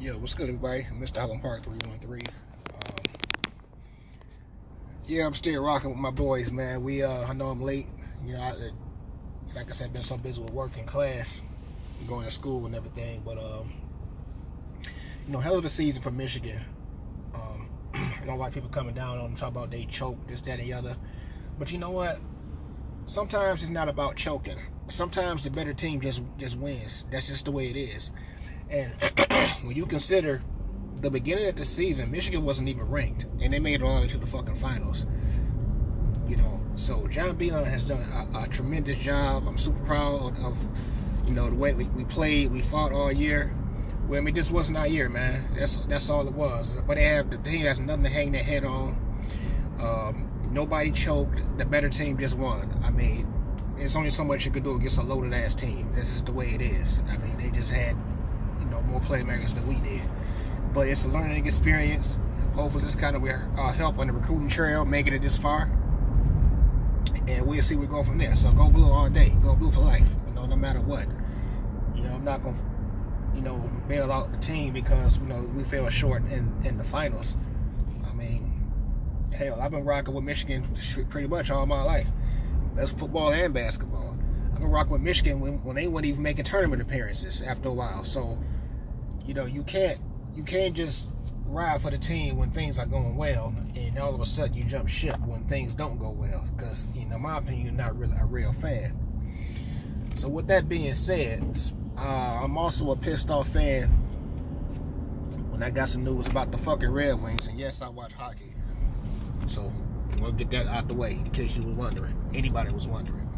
Yo, what's good, everybody? Mr. Holland Park 313. Yeah, I'm still rocking with my boys, man. I know I'm late. Like I said, been so busy with work and class, going to school and everything. But hell of a season for Michigan. I know a lot of people coming down on them, talk about they choke, this, that, and the other. But you know what? Sometimes it's not about choking. Sometimes the better team just wins. That's just the way it is. And when you consider the beginning of the season, Michigan wasn't even ranked, and they made it all the way to the fucking finals. So John Beeline has done a tremendous job. I'm super proud of the way we played, we fought all year. Well, I mean, this wasn't our year, man. That's all it was. But the team has nothing to hang their head on. Nobody choked. The better team just won. I mean, there's only so much you could do against a loaded ass team. This is the way it is. I mean, they just had more playmakers than we did. But it's a learning experience. Hopefully this kind of will help on the recruiting trail, making it this far. And we'll see where we go from there. So go blue all day. Go blue for life. No matter what. I'm not going to, bail out the team because, we fell short in the finals. I mean, hell, I've been rocking with Michigan pretty much all my life. That's football and basketball. I've been rocking with Michigan when they weren't even making tournament appearances after a while. So, you can't just ride for the team when things are going well, and all of a sudden you jump ship when things don't go well. Because, in my opinion, you're not really a real fan. So with that being said, I'm also a pissed off fan when I got some news about the fucking Red Wings. And yes, I watch hockey. So we'll get that out the way in case you were wondering. Anybody was wondering.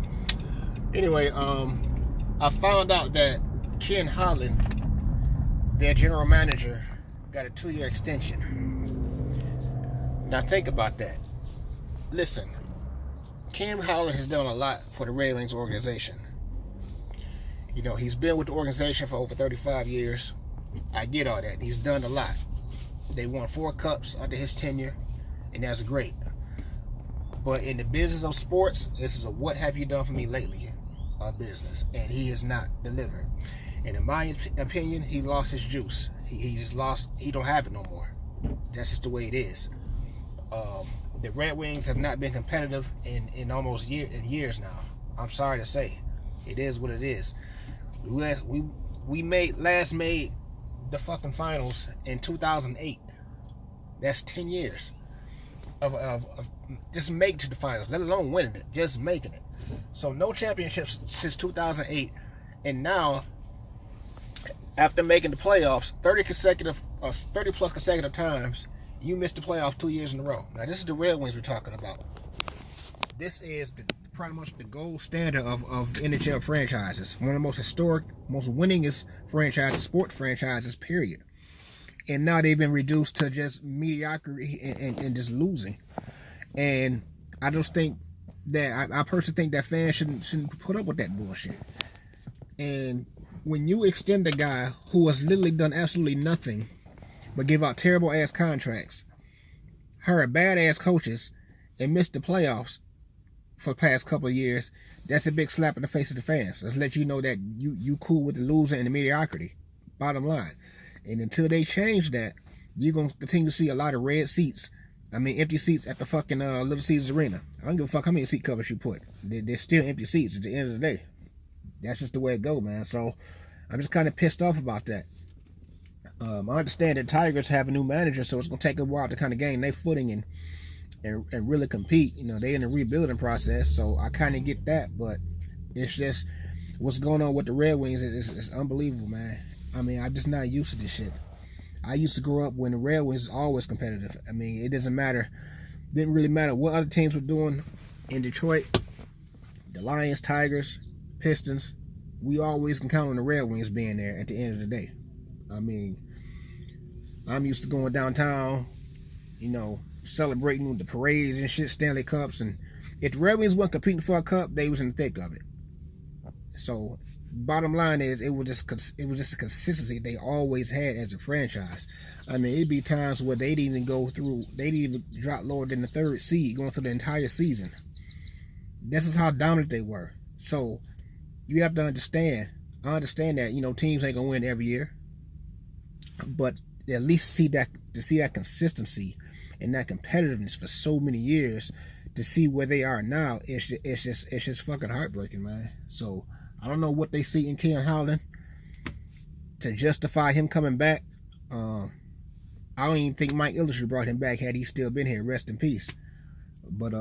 Anyway, I found out that Ken Holland, their general manager, got a 2-year extension. Now think about that. Listen, Ken Holland has done a lot for the Red Wings organization. He's been with the organization for over 35 years. I get all that. He's done a lot. They won 4 cups under his tenure, and that's great. But in the business of sports, this is a what have you done for me lately business, and he has not delivered. And in my opinion, he lost his juice. He just lost. He don't have it no more. That's just the way it is. The Red Wings have not been competitive in almost years now. I'm sorry to say, it is what it is. We made the fucking finals in 2008. That's 10 years of just making to the finals, let alone winning it, just making it. So no championships since 2008, and now, after making the playoffs 30 plus consecutive times, you missed the playoffs 2 years in a row. Now this is the Red Wings we're talking about. This is pretty much the gold standard of NHL franchises. One of the most historic, most winningest franchises, sport franchises, period. And now they've been reduced to just mediocrity and just losing. And I just think that I personally think that fans shouldn't put up with that bullshit. And when you extend a guy who has literally done absolutely nothing but give out terrible ass contracts, hire bad ass coaches, and miss the playoffs for the past couple of years, that's a big slap in the face of the fans. Let's let you know that you cool with the loser and the mediocrity. Bottom line. And until they change that, you're going to continue to see a lot of red seats. I mean, empty seats at the fucking Little Caesars Arena. I don't give a fuck how many seat covers you put. They're still empty seats at the end of the day. That's just the way it go, man. So I'm just kind of pissed off about that. I understand that Tigers have a new manager, so it's going to take a while to kind of gain their footing and really compete. They're in a rebuilding process, so I kind of get that. But it's just what's going on with the Red Wings is unbelievable, man. I mean, I'm just not used to this shit. I used to grow up when the Red Wings was always competitive. I mean, it didn't really matter what other teams were doing in Detroit. The Lions, Tigers, Pistons, we always can count on the Red Wings being there at the end of the day. I mean, I'm used to going downtown, celebrating with the parades and shit, Stanley Cups, and if the Red Wings weren't competing for a cup, they was in the thick of it. So bottom line is, it was just a consistency they always had as a franchise. I mean, it'd be times where they'd even drop lower than the 3rd seed going through the entire season. This is how dominant they were. So you have to understand. I understand that teams ain't gonna win every year. But at least see that consistency and that competitiveness for so many years, to see where they are now, it's just fucking heartbreaking, man. So I don't know what they see in Ken Holland to justify him coming back. I don't even think Mike Ilitch brought him back had he still been here. Rest in peace. But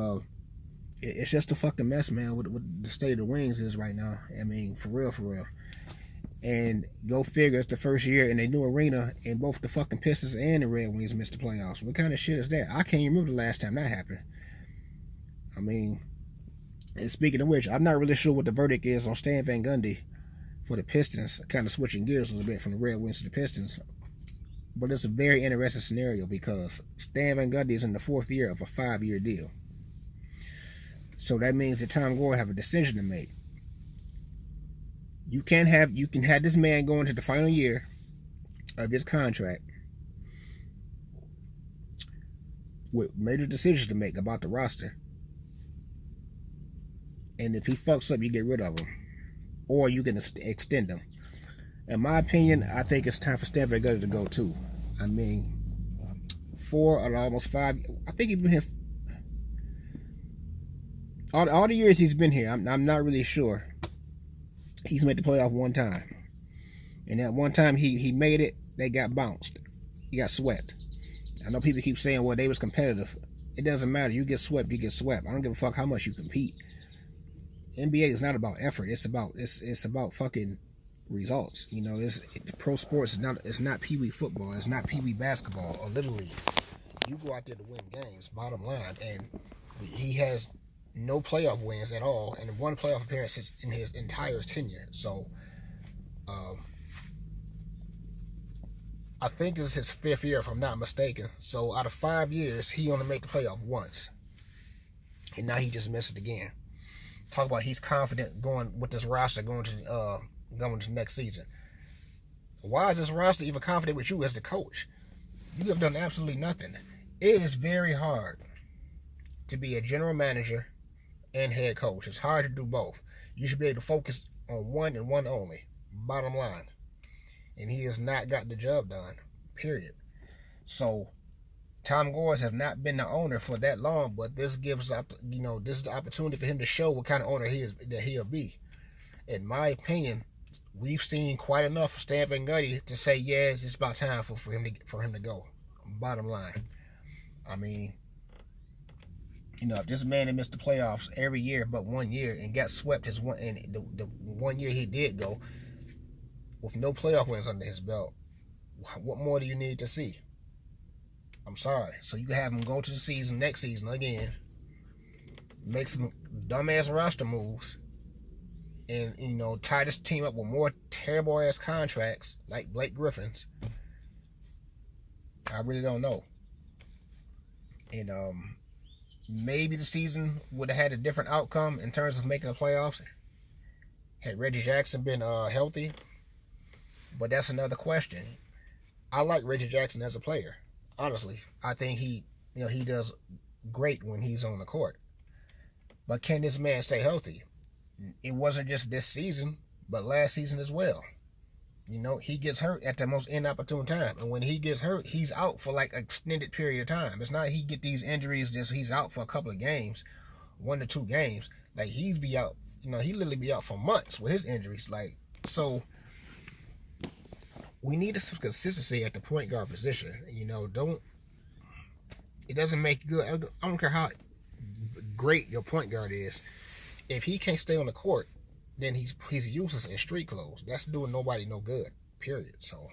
it's just a fucking mess, man. What the state of the Wings is right now. I mean, for real, for real. And go figure, it's the first year in a new arena, and both the fucking Pistons and the Red Wings missed the playoffs. What kind of shit is that? I can't even remember the last time that happened. I mean, and speaking of which, I'm not really sure what the verdict is on Stan Van Gundy for the Pistons. Kind of switching gears a little bit from the Red Wings to the Pistons. But it's a very interesting scenario because Stan Van Gundy is in the 4th year of a 5-year deal. So that means that Tom Gore have a decision to make. You can have this man going to the final year of his contract with major decisions to make about the roster. And if he fucks up, you get rid of him. Or you can extend him. In my opinion, I think it's time for Stan Van Gundy to go too. I mean, 4 or almost 5. I think he's been here all the years he's been here. I'm not really sure. He's made the playoff one time, and that one time he made it, they got bounced. He got swept. I know people keep saying, well, they was competitive. It doesn't matter. You get swept, you get swept. I don't give a fuck how much you compete. NBA is not about effort. It's about fucking results. You know, pro sports it's not Pee Wee football. It's not Pee Wee basketball or Little League. You go out there to win games, bottom line. And he has no playoff wins at all, and 1 playoff appearance in his entire tenure. So, I think this is his 5th year, if I'm not mistaken. So, out of 5 years, he only made the playoff once, and now he just missed it again. Talk about he's confident going with this roster going to next season. Why is this roster even confident with you as the coach? You have done absolutely nothing. It is very hard to be a general manager and head coach. It's hard to do both. You should be able to focus on one and one only. Bottom line. And he has not got the job done. Period. So Tom Gores have not been the owner for that long, but this gives up, this is the opportunity for him to show what kind of owner he'll be. In my opinion, we've seen quite enough of Stan Van Gundy to say, yes, it's about time for him to go. Bottom line. I mean, if this man had missed the playoffs every year but 1 year and got swept the 1 year he did go with no playoff wins under his belt, what more do you need to see? I'm sorry. So you can have him go to the next season again, make some dumbass roster moves, and tie this team up with more terrible ass contracts like Blake Griffin's. I really don't know. And maybe the season would have had a different outcome in terms of making the playoffs had Reggie Jackson been healthy. But that's another question. I like Reggie Jackson as a player. Honestly, I think he does great when he's on the court. But can this man stay healthy? It wasn't just this season, but last season as well. He gets hurt at the most inopportune time. And when he gets hurt, he's out for like an extended period of time. It's not he get these injuries, just he's out for a couple of games, 1 to 2 games. Like, he's be out, he literally be out for months with his injuries. Like, so we need some consistency at the point guard position. It doesn't make you good. I don't care how great your point guard is. If he can't stay on the court, then he's useless in street clothes. That's doing nobody no good. Period. So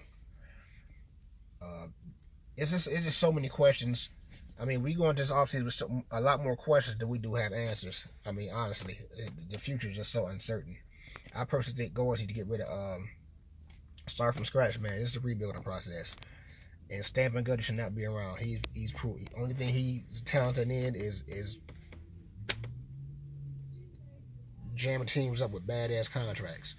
it's just so many questions. I mean, we go into this offseason with a lot more questions than we do have answers. I mean, honestly, the future is just so uncertain. I personally think Gores need to get rid of start from scratch, man. This is a rebuilding process. And Stan Van Gundy should not be around. He's proved. The only thing he's talented in is jamming teams up with badass contracts.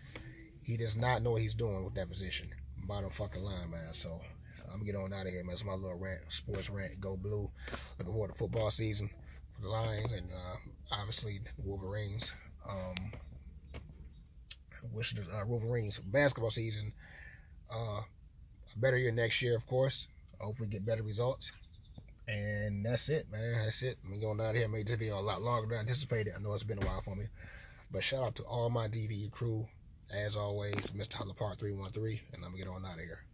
He does not know what he's doing with that position. Bottom fucking line, man. So I'm gonna get on out of here, man. It's my little rant, sports rant. Go Blue. Looking forward to football season for the Lions and obviously the Wolverines. Wish the Wolverines basketball season a better year next year, of course. I hope we get better results. And that's it, man. That's it. I'm going out here and made this video a lot longer than I anticipated. I know it's been a while for me. But shout out to all my DVE crew. As always, Mr. Tyler Part 313. And I'm going to get on out of here.